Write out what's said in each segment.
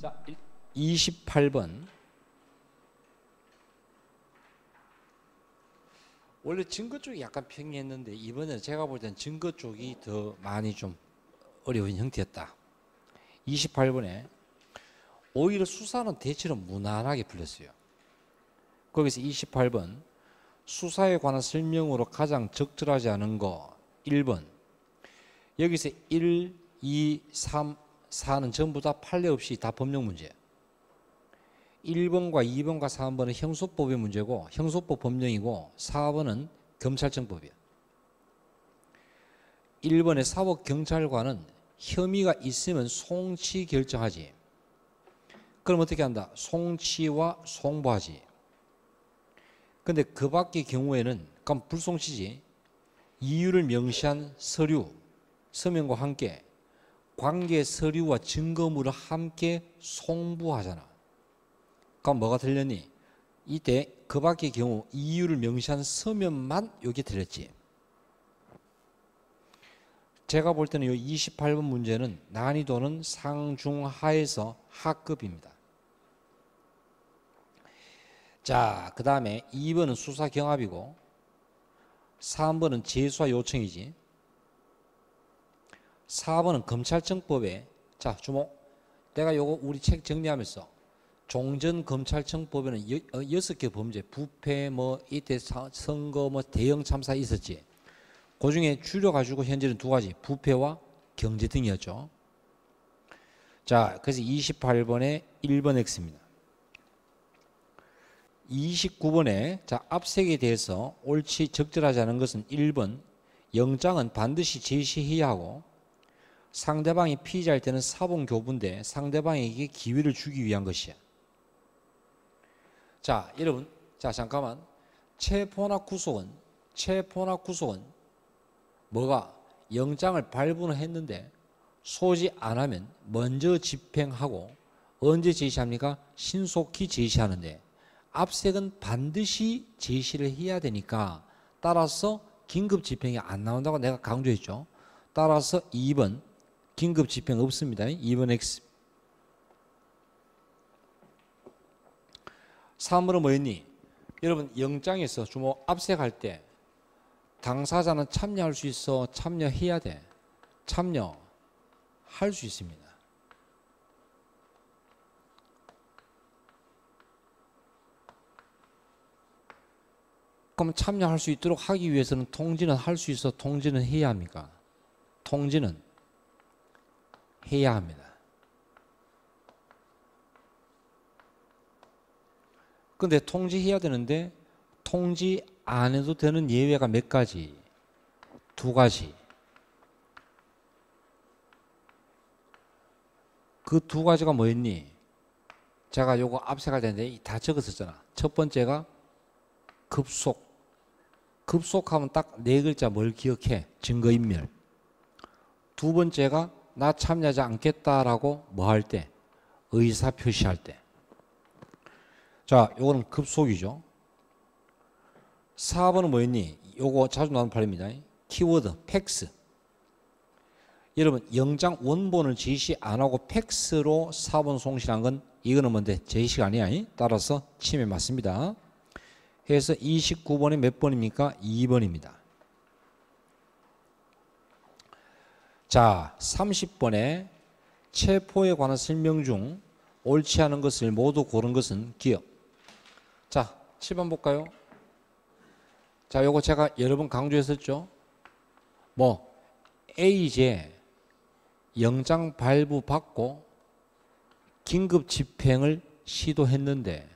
자, 28번. 원래 증거 쪽이 약간 평이했는데 이번에 제가 볼 땐 증거 쪽이 더 많이 좀 어려운 형태였다. 28번에 오히려 수사는 대체로 무난하게 풀렸어요. 거기서 28번 수사에 관한 설명으로 가장 적절하지 않은 거 1번. 여기서 1, 2, 3, 4는 전부 다 판례 없이 다 법령 문제. 1번과 2번과 3번은 형소법의 문제고 형소법 법령이고 4번은 검찰청법이에요. 1번의 사법경찰관은 혐의가 있으면 송치 결정하지. 그럼 어떻게 한다? 송치와 송부하지. 근데 그 밖의 경우에는 그럼 불송치지. 이유를 명시한 서류, 서명과 함께 관계 서류와 증거물을 함께 송부하잖아. 그럼 뭐가 틀렸니? 이때 그 밖의 경우 이유를 명시한 서면만 여기 틀렸지. 제가 볼 때는 이 28번 문제는 난이도는 상중하에서 하급입니다. 자, 그 다음에 2번은 수사 경합이고 3번은 재수와 요청이지. 4번은 검찰청법에, 자 주목. 내가 요거 우리 책 정리하면서 종전검찰청법에는 6개 범죄, 부패, 뭐 이때 선거, 뭐 대형 참사 있었지. 그 중에 줄여가지고 현재는 두 가지, 부패와 경제 등이었죠. 자, 그래서 28번에 1번 X입니다. 29번에 자, 압색에 대해서 옳지 적절하지 않은 것은 1번 영장은 반드시 제시해야 하고 상대방이 피의자일 때는 사본교부인데 상대방에게 기회를 주기 위한 것이야. 자, 여러분, 자 잠깐만. 체포나 구속은 뭐가 영장을 발부는 했는데 소지 안 하면 먼저 집행하고 언제 제시합니까? 신속히 제시하는데 압색은 반드시 제시를 해야 되니까 따라서 긴급 집행이 안 나온다고 내가 강조했죠. 따라서 2번 긴급 집행 없습니다. 2번 X. 3번은 뭐였니? 여러분 영장에서 주목 압색할 때 당사자는 참여할 수 있어? 참여해야 돼? 참여할 수 있습니다. 그럼 참여할 수 있도록 하기 위해서는 통지는 할 수 있어? 통지는 해야 합니까? 통지는 해야 합니다. 근데 통지해야 되는데 통지 안 해도 되는 예외가 몇 가지? 2가지. 그 2가지가 뭐였니? 제가 요거 압색할 텐데 다 적었었잖아. 첫 번째가 급속. 급속하면 딱 4글자 뭘 기억해? 증거인멸. 2번째가 나 참여하지 않겠다라고 뭐 할 때? 의사 표시할 때. 자, 요거는 급속이죠. 4번은 뭐였니? 요거 자주 나오는 판례입니다. 키워드, 팩스. 여러분, 영장 원본을 제시 안 하고 팩스로 사본 송신한 건 이거는 뭔데? 제시가 아니야. 따라서 침해 맞습니다. 해서 29번이 몇 번입니까? 2번입니다. 자, 30번에 체포에 관한 설명 중 옳지 않은 것을 모두 고른 것은 기억. 자, 7번 볼까요? 자, 요거 제가 여러 번 강조했었죠. 뭐 A제 영장 발부 받고 긴급 집행을 시도했는데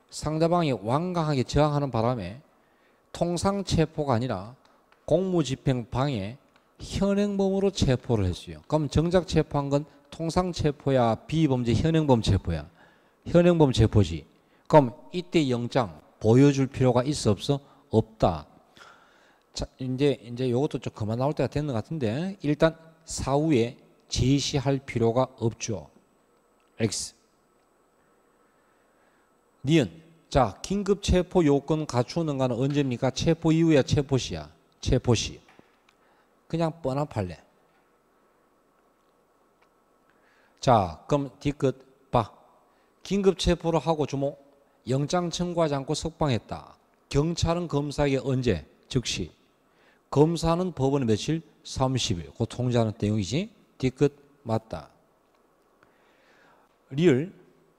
상대방이 완강하게 저항하는 바람에 통상체포가 아니라 공무집행 방해 현행범으로 체포를 했어요. 그럼 정작 체포한 건 통상체포야, 비범죄 현행범 체포야? 현행범 체포지. 그럼 이때 영장 보여줄 필요가 있어 없어? 없다. 자, 이제 이것도 좀 그만 나올 때가 됐는 것 같은데 일단 사후에 제시할 필요가 없죠. X. 니은. 자, 긴급 체포 요건 갖추는가는 언제입니까? 체포 이후야, 체포 시야? 체포 시. 그냥 뻔한 판례. 자, 그럼 뒤끝 봐. 긴급 체포를 하고 주모 영장 청구하지 않고 석방했다. 경찰은 검사에게 언제? 즉시. 검사는 법원에 며칠? 30일. 그 통지하는 내용이지. 뒤끝 맞다. 리을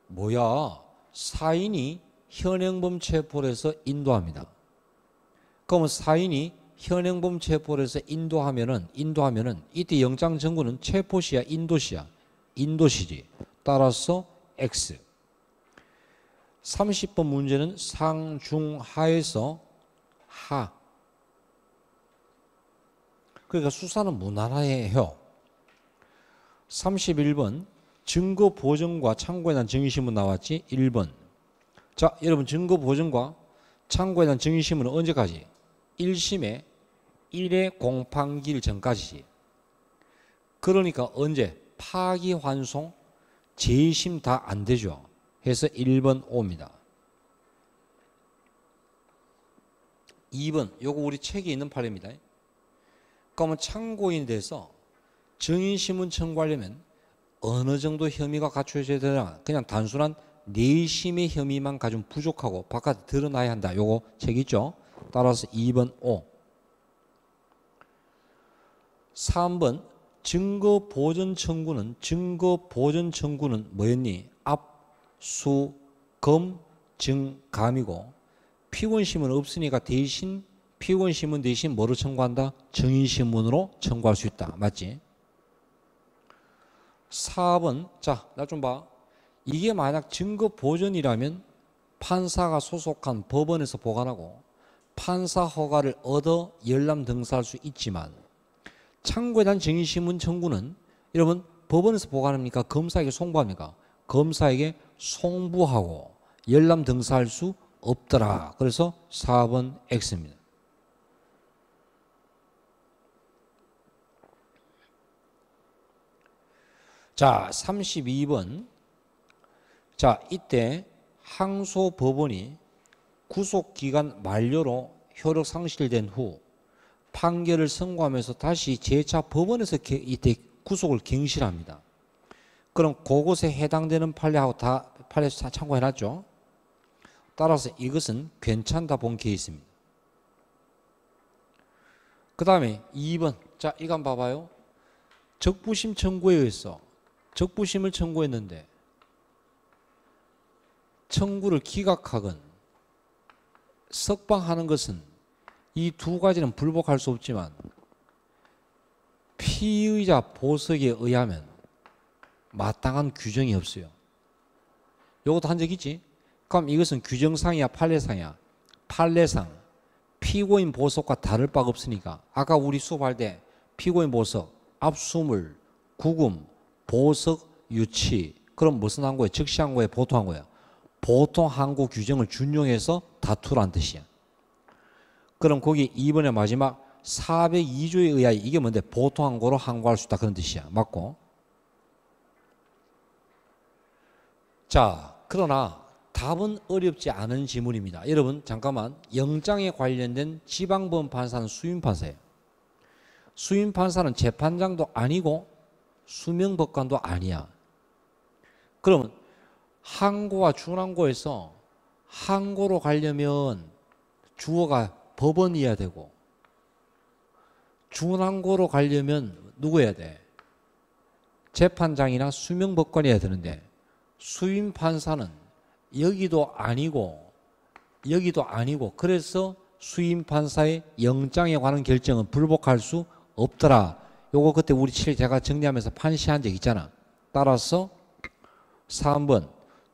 뭐야? 사인이 현행범 체포를 해서 인도합니다. 그러면 사인이 현행범 체포를 해서 인도하면은 이때 영장 청구는 체포시야 인도시야? 인도시지. 따라서 X. 30번 문제는 상중하에서 하. 그러니까 수사는 무난해요. 31번 증거 보정과 참고에 대한 증인신문 나왔지? 1번. 자, 여러분 증거 보정과 참고에 대한 증인신문은 언제까지? 1심에 1회 공판기일 전까지지. 그러니까 언제? 파기환송 재심 다 안 되죠. 해서 1번 O입니다. 2번 요거 우리 책에 있는 판례입니다. 그러면 참고인에 대해서 증인신문 청구하려면 어느 정도 혐의가 갖춰져야 되나? 그냥 단순한 내심의 혐의만 가지면 부족하고 바깥에 드러나야 한다. 요거 책 있죠? 따라서 2번 O. 3번 증거 보전 청구는 뭐였니? 압수, 검, 증, 감이고 피고인신문은 없으니까 대신 피고인신문 대신 뭐로 청구한다? 증인신문으로 청구할 수 있다. 맞지? 4번 자, 나 좀 봐. 이게 만약 증거 보전이라면 판사가 소속한 법원에서 보관하고 판사 허가를 얻어 열람 등사할 수 있지만 참고에 대한 증인신문 청구는 여러분 법원에서 보관합니까? 검사에게 송부합니까? 검사에게 송부하고 열람 등사할 수 없더라. 그래서 4번 X입니다. 자, 32번. 자, 이때 항소법원이 구속기간 만료로 효력 상실된 후 판결을 선고하면서 다시 재차 법원에서 이때 구속을 갱신합니다. 그럼 그것에 해당되는 판례하고 다 판례 참고해놨죠. 따라서 이것은 괜찮다 본 케이스입니다. 그 다음에 2번. 자, 이거 한번 봐봐요. 적부심 청구에 의해서 적부심을 청구했는데 청구를 기각하건 석방하는 것은 이 두 가지는 불복할 수 없지만 피의자 보석에 의하면 마땅한 규정이 없어요. 요것도 한 적 있지? 그럼 이것은 규정상이야 판례상이야? 판례상. 피고인 보석과 다를 바가 없으니까 아까 우리 수업할 때 피고인 보석, 압수물, 구금, 보석, 유치 그럼 무슨 항고에? 즉시 항고에 보통 항고야? 보통 항고 규정을 준용해서 다투라는 뜻이야. 그럼 거기 2번의 마지막 402조에 의하여 이게 뭔데? 보통 항고로 항고할 수 있다 그런 뜻이야. 맞고. 자, 그러나 답은 어렵지 않은 지문입니다. 여러분 잠깐만. 영장에 관련된 지방법원 판사는 수임판사예요. 수임판사는 재판장도 아니고 수명법관도 아니야. 그러면 항고와 준항고에서 항고로 가려면 주어가 법원이어야 되고 준항고로 가려면 누구여야 돼? 재판장이나 수명법관이어야 되는데 수임판사는 여기도 아니고 그래서 수임판사의 영장에 관한 결정은 불복할 수 없더라. 요거 그때 우리 제가 정리하면서 판시한 적 있잖아. 따라서 3번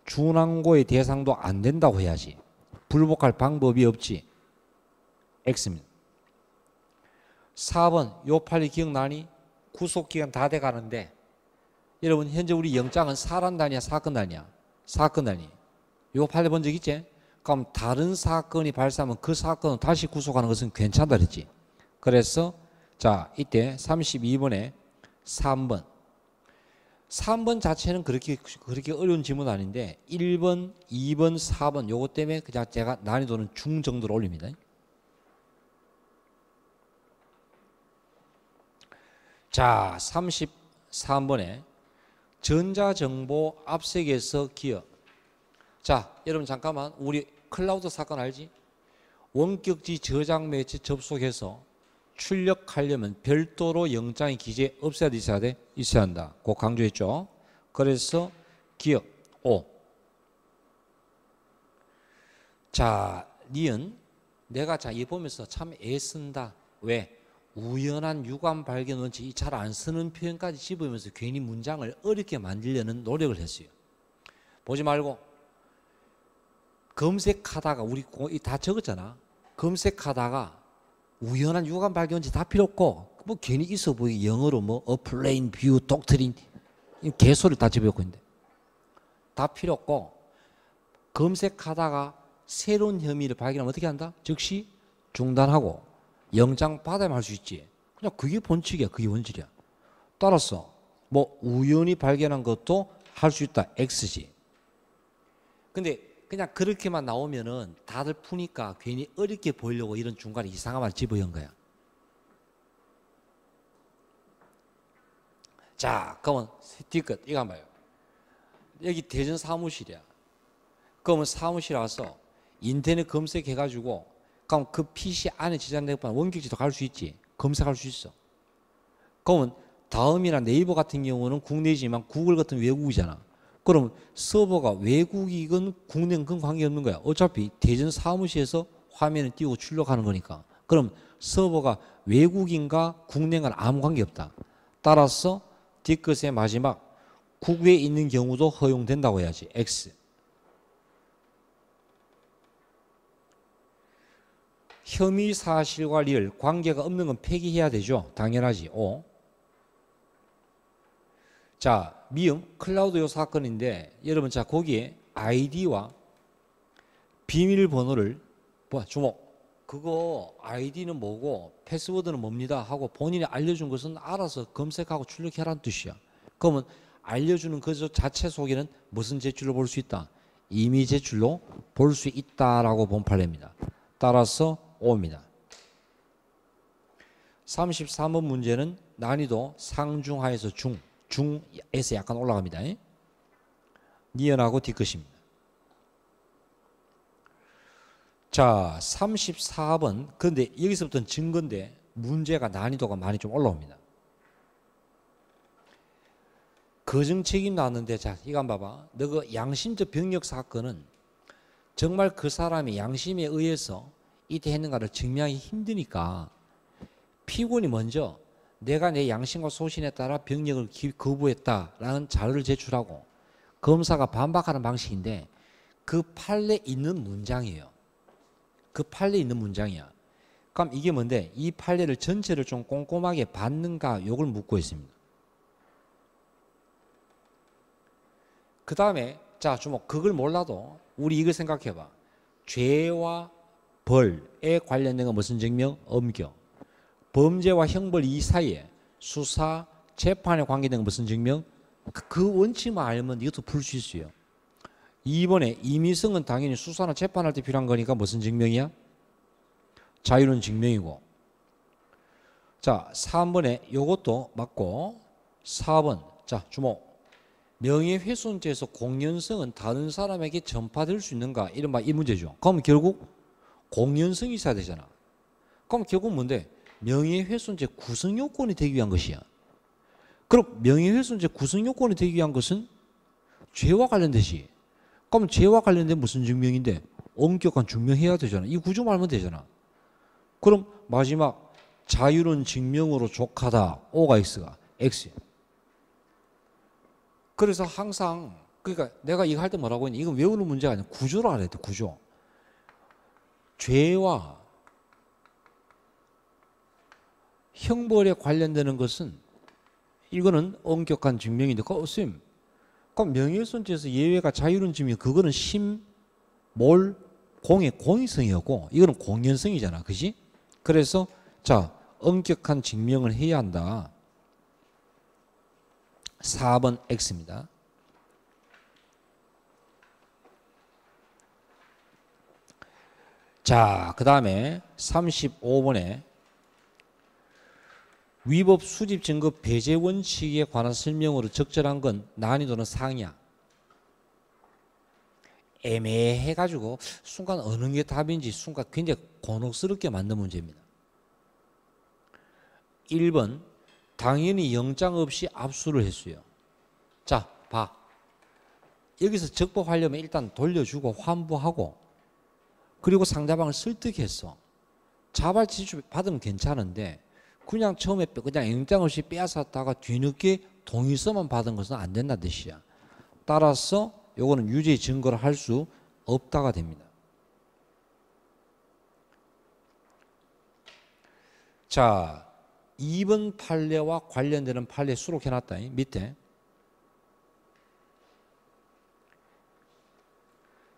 준항고의 대상도 안 된다고 해야지. 불복할 방법이 없지. X입니다. 4번 요 판례 기억나니? 구속기간 다 돼가는데 여러분 현재 우리 영장은 사람 단위야 사건 단위야? 사건 단위. 요 판례 본 적 있지? 그럼 다른 사건이 발생하면 그 사건을 다시 구속하는 것은 괜찮다 그랬지. 그래서 자 이때 32번에 3번. 3번 자체는 그렇게 어려운 질문 아닌데 1번, 2번, 4번 요거 때문에 그냥 제가 난이도는 중 정도로 올립니다. 자 33번에 전자정보 압색에서 기여. 자, 여러분 잠깐만, 우리 클라우드 사건 알지? 원격지 저장 매체 접속해서 출력하려면 별도로 영장이 기재에 없어야 돼, 있어야 돼? 있어야 한다. 그 강조했죠. 그래서 기억 O. 자, 니은 내가 자, 이 보면서 참 애쓴다. 왜? 우연한 유감 발견 원칙, 잘 안 쓰는 표현까지 집으면서 괜히 문장을 어렵게 만들려는 노력을 했어요. 보지 말고 검색하다가 우리 다 적었잖아. 검색하다가 우연한 유감 발견 원칙 다 필요 없고 뭐 괜히 있어 보이게 영어로 뭐 어플레인 뷰 독트린 개소리 다 집어넣고 있는데 다 필요 없고 검색하다가 새로운 혐의를 발견하면 어떻게 한다? 즉시 중단하고 영장 받아야만 할 수 있지. 그냥 그게 본칙이야. 그게 원칙이야. 따라서 뭐 우연히 발견한 것도 할 수 있다. X지. 근데 그냥 그렇게만 나오면은 다들 푸니까 괜히 어렵게 보이려고 이런 중간에 이상한 말 집어넣은 거야. 자, 그러면 뒤끝 이거 한번 봐요. 여기 대전 사무실이야. 그러면 사무실 와서 인터넷 검색해가지고 그럼 그 PC 안에 저장된 것보다 원격지도 갈 수 있지. 검색할 수 있어. 그러면 다음이나 네이버 같은 경우는 국내지만 구글 같은 외국이잖아. 그럼 서버가 외국이건 국내건 그건 관계없는 거야. 어차피 대전 사무실에서 화면을 띄우고 출력하는 거니까. 그럼 서버가 외국인가 국내인가 아무 관계없다. 따라서 뒤끝의 마지막 국외에 있는 경우도 허용된다고 해야지. X. 혐의 사실과 리얼 관계가 없는 건 폐기해야 되죠. 당연하지. O. 자, 미음 클라우드 요 사건인데 여러분 자 거기에 아이디와 비밀번호를 뭐 주목. 그거 아이디는 뭐고 패스워드는 뭡니다 하고 본인이 알려준 것은 알아서 검색하고 출력해라는 뜻이야. 그러면 알려주는 그 자체 속에는 무슨 제출로 볼 수 있다? 임의 제출로 볼 수 있다라고 본 판례입니다. 따라서 O입니다. 33번 문제는 난이도 상중하에서 중에서 약간 올라갑니다. 니은하고 뒤끝입니다. 자, 34번. 근데 여기서부터는 증거인데 문제가 난이도가 많이 좀 올라옵니다. 거정 책임 나왔는데 자, 이거 한번 봐봐. 너 그 양심적 병력 사건은 정말 그 사람이 양심에 의해서 이때 했는가를 증명하기 힘드니까 피고인이 먼저 내가 내 양심과 소신에 따라 병력을 거부했다라는 자료를 제출하고 검사가 반박하는 방식인데 그 판례에 있는 문장이에요. 그 판례에 있는 문장이야. 그럼 이게 뭔데? 이 판례를 전체를 좀 꼼꼼하게 봤는가 요걸 묻고 있습니다. 그 다음에 자 주목 그걸 몰라도 우리 이걸 생각해봐. 죄와 벌에 관련된 건 무슨 증명? 엄격. 범죄와 형벌 이 사이에 수사, 재판에 관계된 건 무슨 증명? 그 원칙만 알면 이것도 풀 수 있어요. 2번에 임의성은 당연히 수사나 재판할 때 필요한 거니까 무슨 증명이야? 자유로운 증명이고. 자, 3번에 요것도 맞고 4번. 자, 주목. 명예훼손죄에서 공연성은 다른 사람에게 전파될 수 있는가? 이른바 이 문제죠. 그럼 결국 공연성이 있어야 되잖아. 그럼 결국 뭔데? 명예훼손죄 구성요건이 되기 위한 것이야. 그럼 명예훼손죄 구성요건이 되기 위한 것은 죄와 관련되지. 그럼 죄와 관련된 무슨 증명인데? 엄격한 증명해야 되잖아. 이 구조만 알면 되잖아. 그럼 마지막 자유로운 증명으로 족하다. O가 X가 X. 그래서 항상 그러니까 내가 이거 할 때 뭐라고 했니? 이건 외우는 문제가 아니라 구조로 알아야 돼. 구조. 죄와 형벌에 관련되는 것은 이거는 엄격한 증명인데 쌤 그럼 명예훼손죄에서 예외가 자유로운 증명 그거는 심몰 공의 공익성이었고 이거는 공연성이잖아. 그지? 그래서 자 엄격한 증명을 해야 한다. 4번 X입니다. 자, 그 다음에 35번에 위법 수집 증거 배제 원칙에 관한 설명으로 적절한 건 난이도는 상이야. 애매해가지고 순간 어느 게 답인지 순간 굉장히 곤혹스럽게 만든 문제입니다. 1번 당연히 영장 없이 압수를 했어요. 자, 봐. 여기서 적법하려면 일단 돌려주고 환부하고 그리고 상대방을 설득했어. 자발지주 받으면 괜찮은데 그냥 처음에 그냥 영장 없이 빼앗았다가 뒤늦게 동의서만 받은 것은 안 된다는 뜻이야. 따라서 요거는 유죄 증거를 할 수 없다가 됩니다. 자, 2번 판례와 관련되는 판례 수록해놨다. 밑에.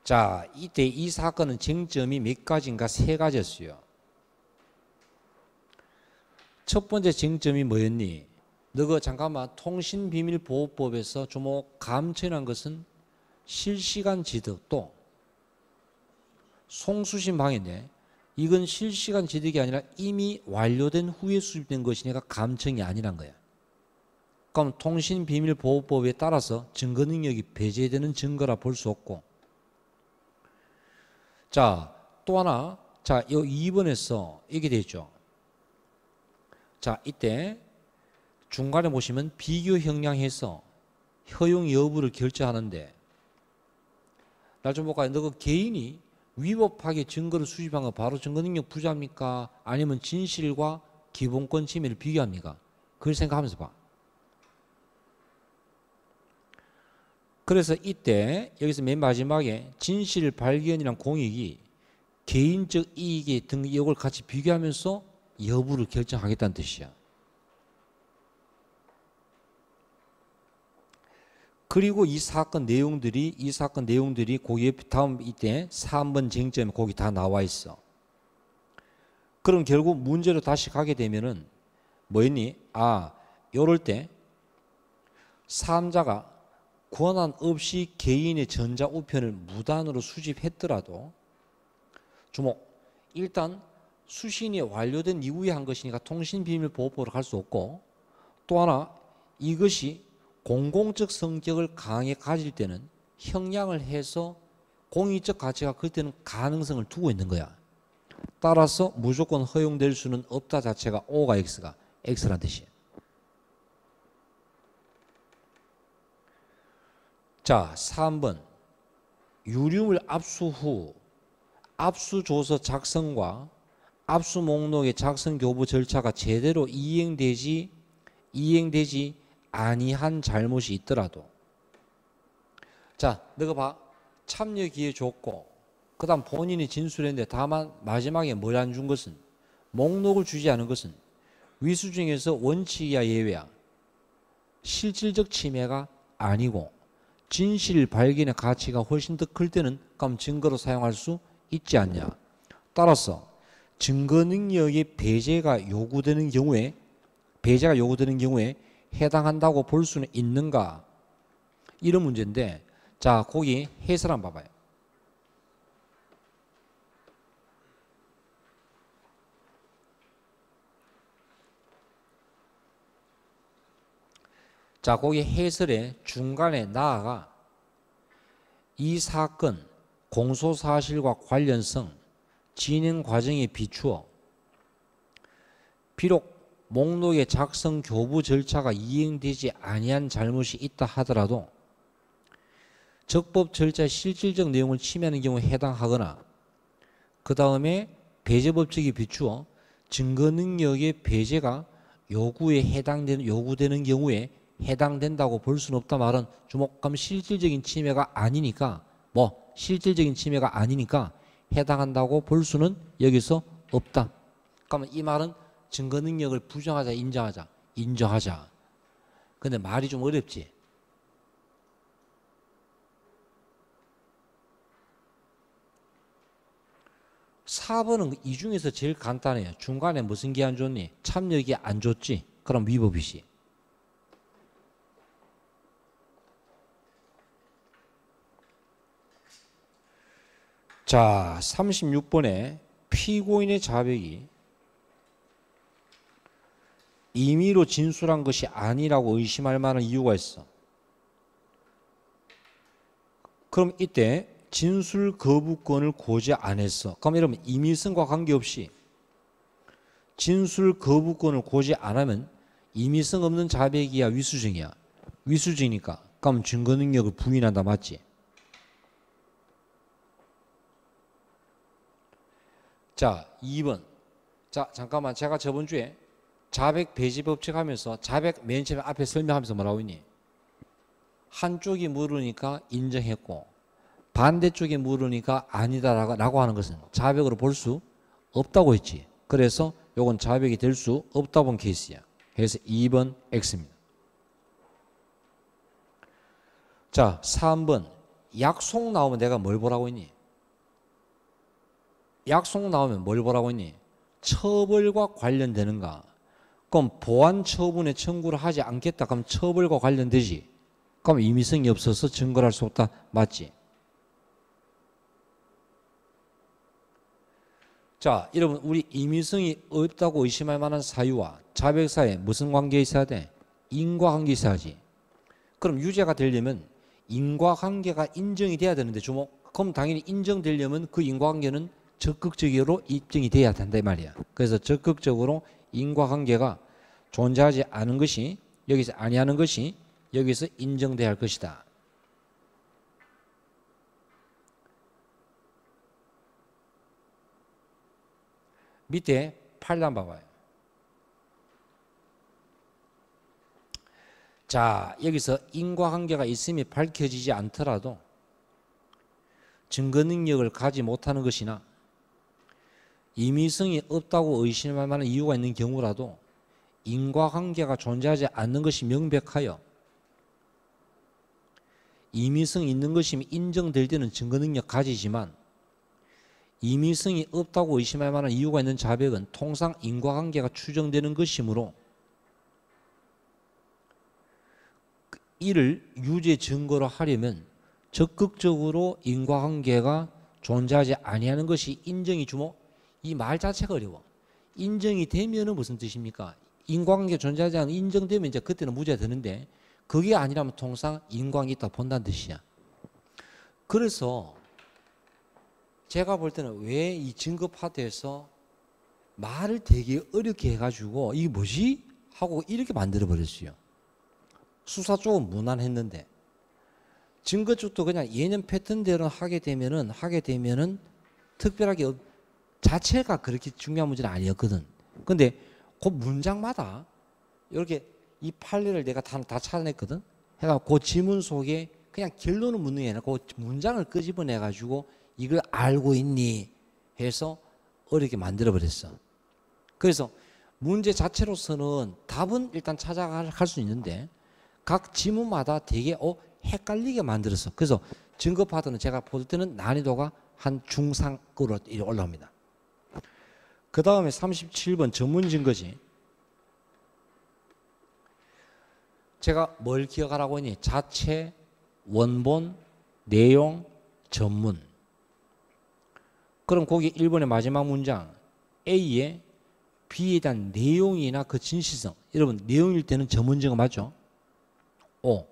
자, 이때 이 사건은 쟁점이 몇 가지인가? 3가지였어요. 첫 번째 쟁점이 뭐였니? 너가 잠깐만 통신비밀보호법에서 주목 감천한 것은 실시간 지득 또 송수신 방해인데 이건 실시간 지득이 아니라 이미 완료된 후에 수집된 것이니까 감청이 아니란 거야. 그럼 통신비밀보호법에 따라서 증거 능력이 배제되는 증거라 볼 수 없고 자, 또 하나 자, 이 2번에서 이게 되죠. 자, 이때 중간에 보시면 비교 형량해서 허용 여부를 결정하는데 나 좀 볼까요? 너 그 개인이 위법하게 증거를 수집한 거 바로 증거능력 부자입니까? 아니면 진실과 기본권 침해를 비교합니까? 그걸 생각하면서 봐. 그래서 이때 여기서 맨 마지막에 진실 발견이란 공익이 개인적 이익의 등 이걸 같이 비교하면서 여부를 결정하겠다는 뜻이야. 그리고 이 사건 내용들이 거기에 다음 이때 3번 쟁점에 거기 다 나와 있어. 그럼 결국 문제로 다시 가게 되면은 뭐였니? 아, 요럴 때 사람자가 권한 없이 개인의 전자 우편을 무단으로 수집했더라도 주목. 일단 수신이 완료된 이후에 한 것이니까 통신비밀보호법으로 갈 수 없고 또 하나 이것이 공공적 성격을 강하게 가질 때는 형량을 해서 공익적 가치가 그때는 가능성을 두고 있는 거야. 따라서 무조건 허용될 수는 없다 자체가 O가 X가 X라는 뜻이에요. 자, 3번 유류물 압수 후 압수조서 작성과 압수 목록의 작성 교부 절차가 제대로 이행되지 아니한 잘못이 있더라도 자, 너가 봐. 참여 기회 줬고 그 다음 본인이 진술했는데 다만 마지막에 뭘 안 준 것은 목록을 주지 않은 것은 위수 중에서 원칙이야 예외야. 실질적 침해가 아니고 진실 발견의 가치가 훨씬 더 클 때는 그럼 증거로 사용할 수 있지 않냐. 따라서 증거 능력의 배제가 요구되는 경우에 해당한다고 볼 수는 있는가? 이런 문제인데 자, 거기 해설 한번 봐봐요. 자, 거기 해설의 중간에 나아가 이 사건 공소사실과 관련성 진행 과정에 비추어 비록 목록의 작성 교부 절차가 이행되지 아니한 잘못이 있다 하더라도 적법 절차의 실질적 내용을 침해하는 경우에 해당하거나 그 다음에 배제법칙에 비추어 증거 능력의 배제가 요구되는 경우에 해당된다고 볼 수는 없다 말은 주목하면 실질적인 침해가 아니니까 해당한다고 볼 수는 여기서 없다. 그러면 이 말은 증거 능력을 부정하자 인정하자. 근데 말이 좀 어렵지. (4번은) 이 중에서 제일 간단해요. 중간에 무슨 기 안 줬니? 참여기 안 줬지. 그럼 위법이지. 자, 36번에 피고인의 자백이 임의로 진술한 것이 아니라고 의심할 만한 이유가 있어. 그럼 이때 진술 거부권을 고지 안 했어. 그럼 여러분 임의성과 관계없이 진술 거부권을 고지 안 하면 임의성 없는 자백이야 위수증이야? 위수증이니까. 그럼 증거 능력을 부인한다 맞지? 자 2번. 자 잠깐만 제가 저번 주에 자백 배제 법칙 하면서 자백 맨 처음에 앞에 설명하면서 뭐라고 했니? 한쪽이 물으니까 인정했고 반대쪽이 물으니까 아니다라고 하는 것은 자백으로 볼 수 없다고 했지. 그래서 요건 자백이 될 수 없다 본 케이스야. 그래서 2번 X입니다. 자 3번 약속 나오면 내가 뭘 보라고 했니? 약속 나오면 뭘 보라고 했니? 처벌과 관련되는가? 그럼 보안 처분의 청구를 하지 않겠다. 그럼 처벌과 관련되지. 그럼 임의성이 없어서 증거를 할 수 없다. 맞지? 자, 여러분 우리 임의성이 없다고 의심할 만한 사유와 자백 사이에 무슨 관계 있어야 돼? 인과관계 있어야지. 그럼 유죄가 되려면 인과관계가 인정이 돼야 되는데 주목. 그럼 당연히 인정되려면 그 인과관계는 적극적으로 입증이 돼야 된다 이 말이야. 그래서 적극적으로 인과관계가 존재하지 않은 것이 여기서 아니하는 것이 여기서 인정돼야 할 것이다. 밑에 8단 봐봐요. 자 여기서 인과관계가 있음이 밝혀지지 않더라도 증거 능력을 가지 못하는 것이나 임의성이 없다고 의심할 만한 이유가 있는 경우라도 인과관계가 존재하지 않는 것이 명백하여 임의성이 있는 것이 인정될 때는 증거 능력 가지지만 임의성이 없다고 의심할 만한 이유가 있는 자백은 통상 인과관계가 추정되는 것이므로 이를 유죄 증거로 하려면 적극적으로 인과관계가 존재하지 아니하는 것이 인정이 주목. 이 말 자체가 어려워. 인정이 되면은 무슨 뜻입니까? 인과관계 존재하지 않는 인정되면 이제 그때는 무죄가 되는데 그게 아니라면 통상 인과관계 있다 본다는 뜻이야. 그래서 제가 볼 때는 왜 이 증거 파트에서 말을 되게 어렵게 해가지고 이게 뭐지? 하고 이렇게 만들어버렸어요. 수사 쪽은 무난했는데 증거 쪽도 그냥 예년 패턴대로 하게 되면은 특별하게 자체가 그렇게 중요한 문제는 아니었거든. 근데 그 문장마다 이렇게 이 판례를 내가 다 찾아냈거든. 해갖고 그 지문 속에 그냥 결론을 묻는 게 아니라 그 문장을 끄집어내가지고 이걸 알고 있니? 해서 어렵게 만들어버렸어. 그래서 문제 자체로서는 답은 일단 찾아갈 수 있는데 각 지문마다 되게 헷갈리게 만들었어. 그래서 증거 파트는 제가 볼 때는 난이도가 한 중상으로 올라옵니다. 그 다음에 37번 전문 증거지. 제가 뭘 기억하라고 했니? 자체, 원본, 내용, 전문. 그럼 거기 1번의 마지막 문장 A에 B에 대한 내용이나 그 진실성. 여러분 내용일 때는 전문 증거 맞죠? O.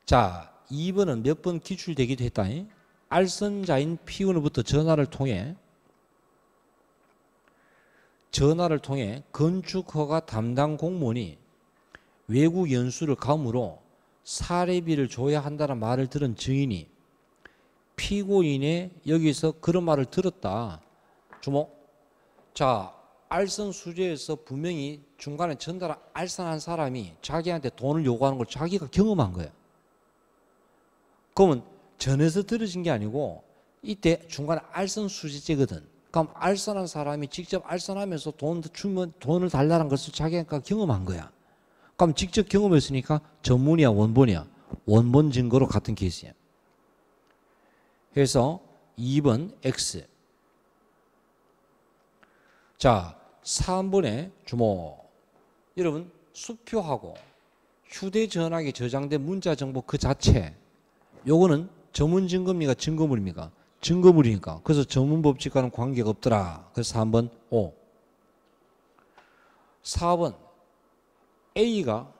자 2번은 몇 번 기출되기도 했다. 알선자인 P군으로부터 전화를 통해 건축허가 담당 공무원이 외국 연수를 가므로 사례비를 줘야 한다는 말을 들은 증인이 피고인의 여기서 그런 말을 들었다. 주목. 자, 알선 수재에서 분명히 중간에 전달 알선한 사람이 자기한테 돈을 요구하는 걸 자기가 경험한 거야. 그러면 전에서 들어진 게 아니고 이때 중간에 알선 수재죄거든. 그럼 알선한 사람이 직접 알선하면서 돈 주면 돈을 달라는 것을 자기가 경험한 거야. 그럼 직접 경험했으니까 전문이야 원본이야? 원본 증거로 같은 케이스야. 그래서 2번 X. 자 3번에 주목. 여러분 수표하고 휴대전화기에 저장된 문자 정보 그 자체 요거는 전문 증거입니까? 증거물입니까? 증거물이니까. 그래서 전문법칙과는 관계가 없더라. 그래서 3번 O. 4번 A가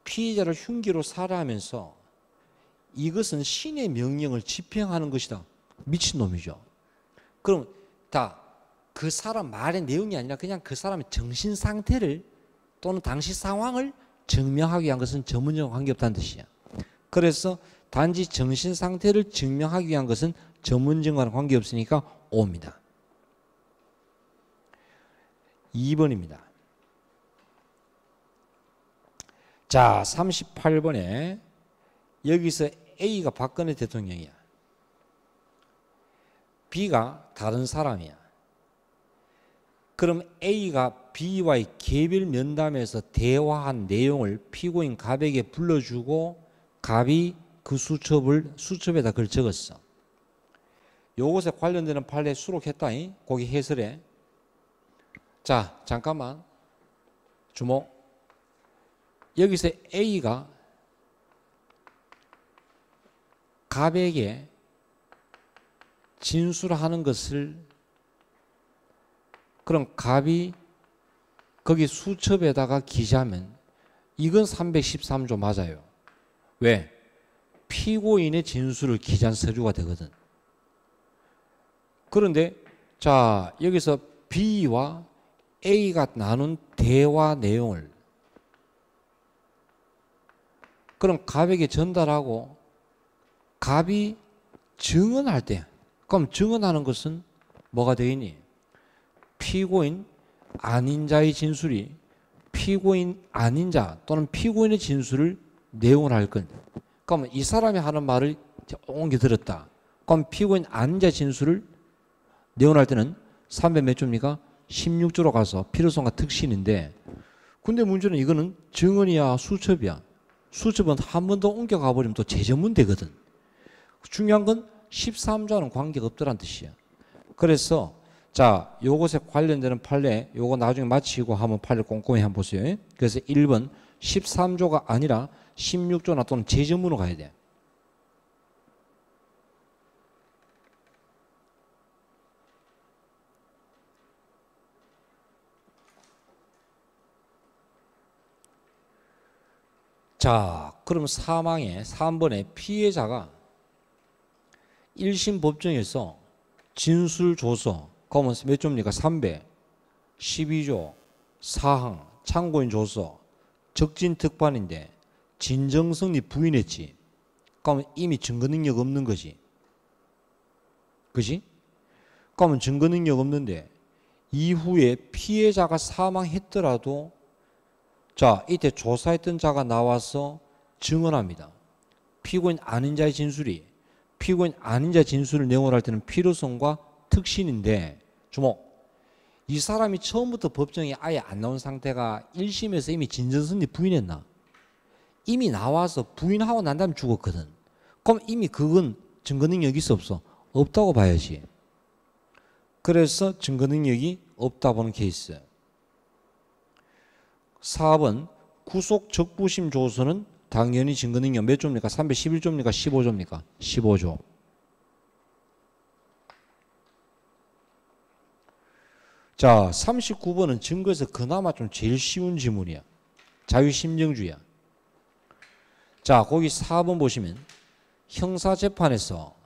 피해자를 흉기로 살해하면서 이것은 신의 명령을 집행하는 것이다. 미친놈이죠. 그럼 다 그 사람 말의 내용이 아니라 그냥 그 사람의 정신 상태를 또는 당시 상황을 증명하기 위한 것은 전문적으로 관계없다는 뜻이야. 그래서 단지 정신 상태를 증명하기 위한 것은 전문적과는 관계없으니까 O입니다. 2번입니다. 자, 38번에 여기서 A가 박근혜 대통령이야. B가 다른 사람이야. 그럼 A가 B와의 개별 면담에서 대화한 내용을 피고인 갑에게 불러주고 갑이 그 수첩에다 그걸 적었어. 요것에 관련되는 판례 수록했다. 거기 해설에. 자, 잠깐만. 주목. 여기서 A가 갑에게 진술하는 것을 그럼 갑이 거기 수첩에다가 기재하면 이건 313조 맞아요. 왜? 피고인의 진술을 기재한 서류가 되거든. 그런데 자, 여기서 B와 A가 나눈 대화 내용을 그럼 갑에게 전달하고 갑이 증언할 때 그럼 증언하는 것은 뭐가 되겠니? 피고인 아닌 자의 진술이 피고인 아닌 자 또는 피고인의 진술을 내용을 할 건. 그러면 이 사람이 하는 말을 옮겨 들었다. 그럼 피고인 아닌 자 진술을 내용할 때는 300 몇 조입니까? 16조로 가서 필요성과 특신인데 근데 문제는 이거는 증언이야 수첩이야. 수첩은 한 번 더 옮겨가 버리면 또 재전문 되거든. 중요한 건 13조와는 관계가 없더란 뜻이야. 그래서 자, 요것에 관련되는 판례 요거 나중에 마치고 한번 판례 꼼꼼히 한번 보세요. 그래서 1번 13조가 아니라 16조나 또는 재전문으로 가야 돼. 자, 그럼 사망의 3번에 피해자가 1심 법정에서 진술조서 그러면 몇 조입니까? 300, 12조, 사항, 참고인 조서, 적진특판인데 진정성이 부인했지. 그러면 이미 증거능력 없는 거지. 그지? 그러면 증거능력 없는데 이후에 피해자가 사망했더라도 자, 이때 조사했던 자가 나와서 증언합니다. 피고인 아닌 자의 진술이 피고인 아닌 자의 진술을 내용을 할 때는 필요성과 특신인데 주목. 이 사람이 처음부터 법정에 아예 안 나온 상태가 1심에서 이미 진정성이 부인했나? 이미 나와서 부인하고 난 다음에 죽었거든. 그럼 이미 그건 증거능력이 있어 없어? 없다고 봐야지. 그래서 증거능력이 없다 보는 케이스. 4번 구속 적부심 조서는 당연히 증거능력 몇 조입니까? 311조입니까? 15조입니까? 15조. 자, 39번은 증거에서 그나마 좀 제일 쉬운 지문이야. 자유심정주의야. 자, 거기 4번 보시면 형사재판에서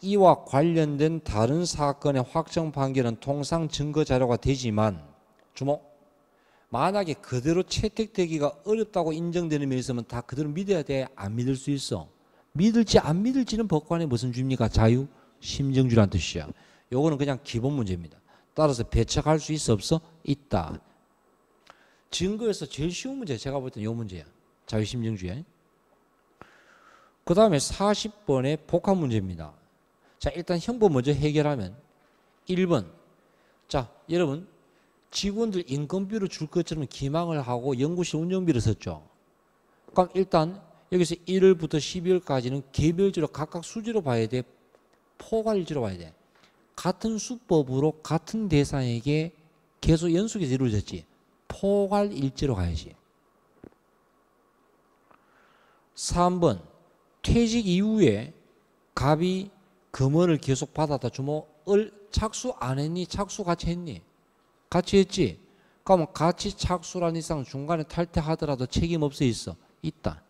이와 관련된 다른 사건의 확정 판결은 통상 증거자료가 되지만 주목. 만약에 그대로 채택되기가 어렵다고 인정되는 면에 있으면 다 그대로 믿어야 돼? 안 믿을 수 있어? 믿을지 안 믿을지는 법관의 무슨 주입니까? 자유심정주의라는 뜻이야. 요거는 그냥 기본 문제입니다. 따라서 배척할 수 있어 없어? 있다. 증거에서 제일 쉬운 문제 제가 볼 때는 이 문제야. 자유심정주의. 그 다음에 40번의 복합 문제입니다. 자, 일단 형법 먼저 해결하면 1번. 자, 여러분 직원들 인건비를 줄 것처럼 기망을 하고 연구실 운영비를 썼죠. 그럼 일단 여기서 1월부터 12월까지는 개별적으로 각각 수지로 봐야 돼? 포괄일지로 봐야 돼? 같은 수법으로 같은 대상에게 계속 연속해서 이루어졌지. 포괄일지로 가야지. 3번 퇴직 이후에 갑이 금원을 계속 받았다 주모. 착수 안 했니? 착수 같이 했니? 같이 했지. 그러면 같이 착수한 이상 중간에 탈퇴하더라도 책임 없어 있어? 있다.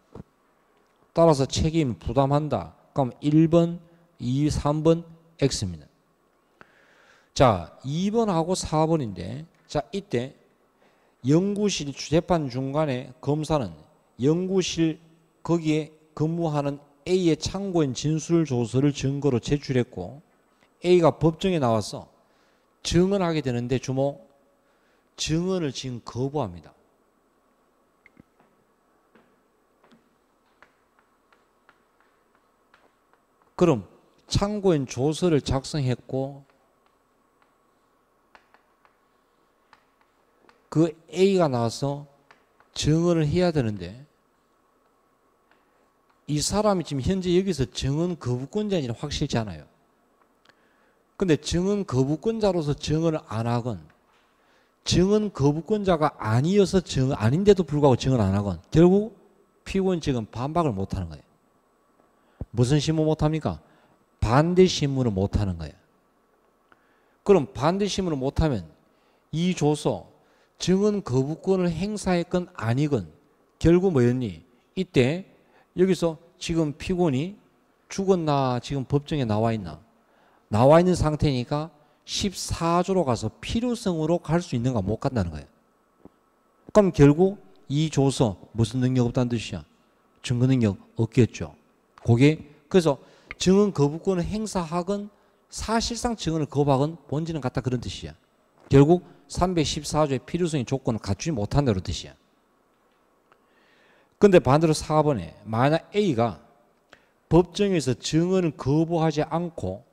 따라서 책임 부담한다. 그럼 1번, 2, 3번 X입니다. 자, 2번하고 4번인데, 자, 이때 연구실 재판 중간에 검사는 연구실 거기에 근무하는 A의 참고인 진술 조서를 증거로 제출했고, A가 법정에 나와서 증언하게 되는데 주모, 증언을 지금 거부합니다. 그럼 참고인 조서를 작성했고 그 A가 나와서 증언을 해야 되는데 이 사람이 지금 현재 여기서 증언 거부권자인지는 확실치 않아요. 근데 증언 거부권자로서 증언을 안 하건 증언 거부권자가 아니어서 아닌데도 불구하고 증언 안 하건 결국 피고인 측은 반박을 못 하는 거예요. 무슨 신문 못 합니까? 반대 신문을 못 하는 거예요. 그럼 반대 신문을 못 하면 이 조서 증언 거부권을 행사했건 아니건 결국 뭐였니? 이때 여기서 지금 피고인이 죽었나 지금 법정에 나와 있나? 나와 있는 상태니까 14조로 가서 필요성으로 갈 수 있는가 못 간다는 거예요. 그럼 결국 이 조서 무슨 능력 없다는 뜻이야? 증거 능력 없겠죠. 그래서 증언 거부권을 행사하건 사실상 증언을 거부하건 본질은 같다 그런 뜻이야. 결국 314조의 필요성의 조건을 갖추지 못한다는 뜻이야. 근데 반대로 4번에 만약 A가 법정에서 증언을 거부하지 않고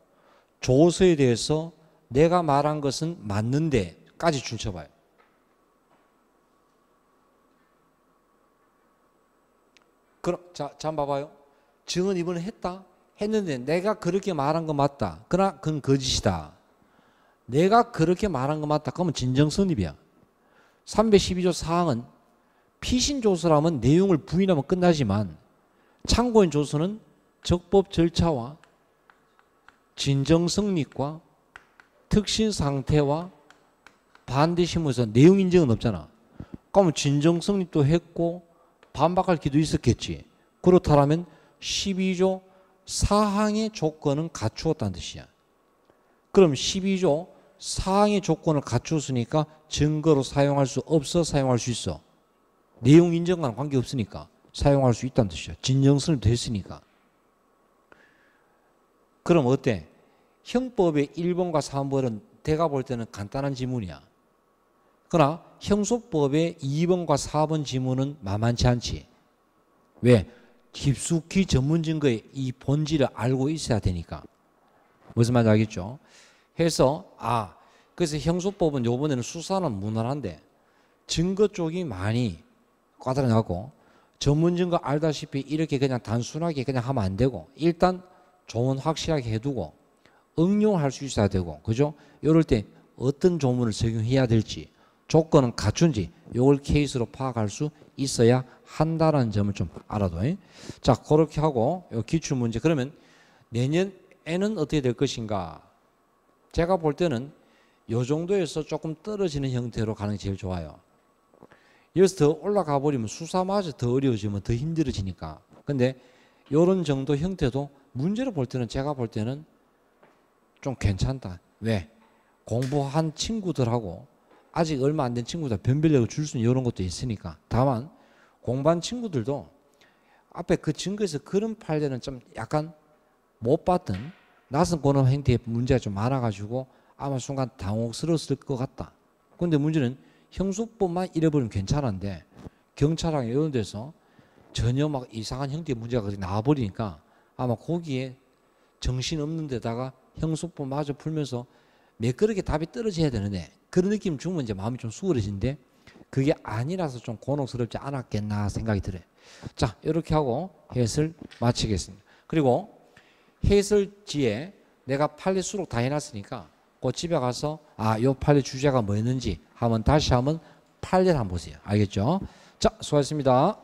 조서에 대해서 내가 말한 것은 맞는데까지 줄쳐봐요. 그럼 자, 한번 봐봐요. 증언 이번에 했는데 내가 그렇게 말한 거 맞다. 그러나 그건 거짓이다. 내가 그렇게 말한 거 맞다. 그러면 진정성립이야. 312조 사항은 피신 조서라면 내용을 부인하면 끝나지만 참고인 조서는 적법 절차와 진정성립과 특신 상태와 반대 신문에서 내용 인정은 없잖아. 그러면 진정성립도 했고 반박할 기도 있었겠지. 그렇다면 12조 사항의 조건은 갖추었다는 뜻이야. 그럼 12조 사항의 조건을 갖추었으니까 증거로 사용할 수 없어, 사용할 수 있어? 내용 인정과는 관계없으니까 사용할 수 있다는 뜻이야. 진정성립도 했으니까. 그럼 어때? 형법의 1번과 3번은 내가 볼 때는 간단한 지문이야. 그러나 형소법의 2번과 4번 지문은 만만치 않지. 왜? 깊숙이 전문 증거의 이 본질을 알고 있어야 되니까. 무슨 말인지 알겠죠? 해서 그래서 형소법은 요번에는 수사는 무난한데 증거 쪽이 많이 꽈드러나고 전문 증거 알다시피 이렇게 그냥 단순하게 그냥 하면 안 되고 일단 조문 확실하게 해두고 응용할 수 있어야 되고, 그죠? 이럴 때 어떤 조문을 적용해야 될지 조건은 갖춘지 이걸 케이스로 파악할 수 있어야 한다는 점을 좀 알아둬. 자, 그렇게 하고 기출문제. 그러면 내년에는 어떻게 될 것인가? 제가 볼 때는 이 정도에서 조금 떨어지는 형태로 가는 게 제일 좋아요. 여기서 더 올라가 버리면 수사마저 더 어려워지면 더 힘들어지니까. 근데 이런 정도 형태도 문제로 볼 때는 제가 볼 때는 좀 괜찮다. 왜? 공부한 친구들하고 아직 얼마 안 된 친구들 변별력을 줄 수 있는 이런 것도 있으니까. 다만 공부한 친구들도 앞에 그 증거에서 그런 판례는 좀 약간 못 봤던 낯선 권한 행태의 문제가 좀 많아가지고 아마 순간 당혹스러웠을 것 같다. 그런데 문제는 형소법만 잃어버리면 괜찮은데 경찰랑 이런 데서 전혀 막 이상한 형태의 문제가 나와버리니까 아마 거기에 정신없는 데다가 형소법마저 풀면서 매끄럽게 답이 떨어져야 되는데 그런 느낌 주면 이제 마음이 좀 수월해진데 그게 아니라서 좀 곤혹스럽지 않았겠나 생각이 들어요. 자, 이렇게 하고 해설 마치겠습니다. 그리고 해설지에 내가 판례 수록 다 해놨으니까 그 집에 가서 요 판례 주제가 뭐였는지 한번 다시 한번 판례를 한번 보세요. 알겠죠? 자, 수고하셨습니다.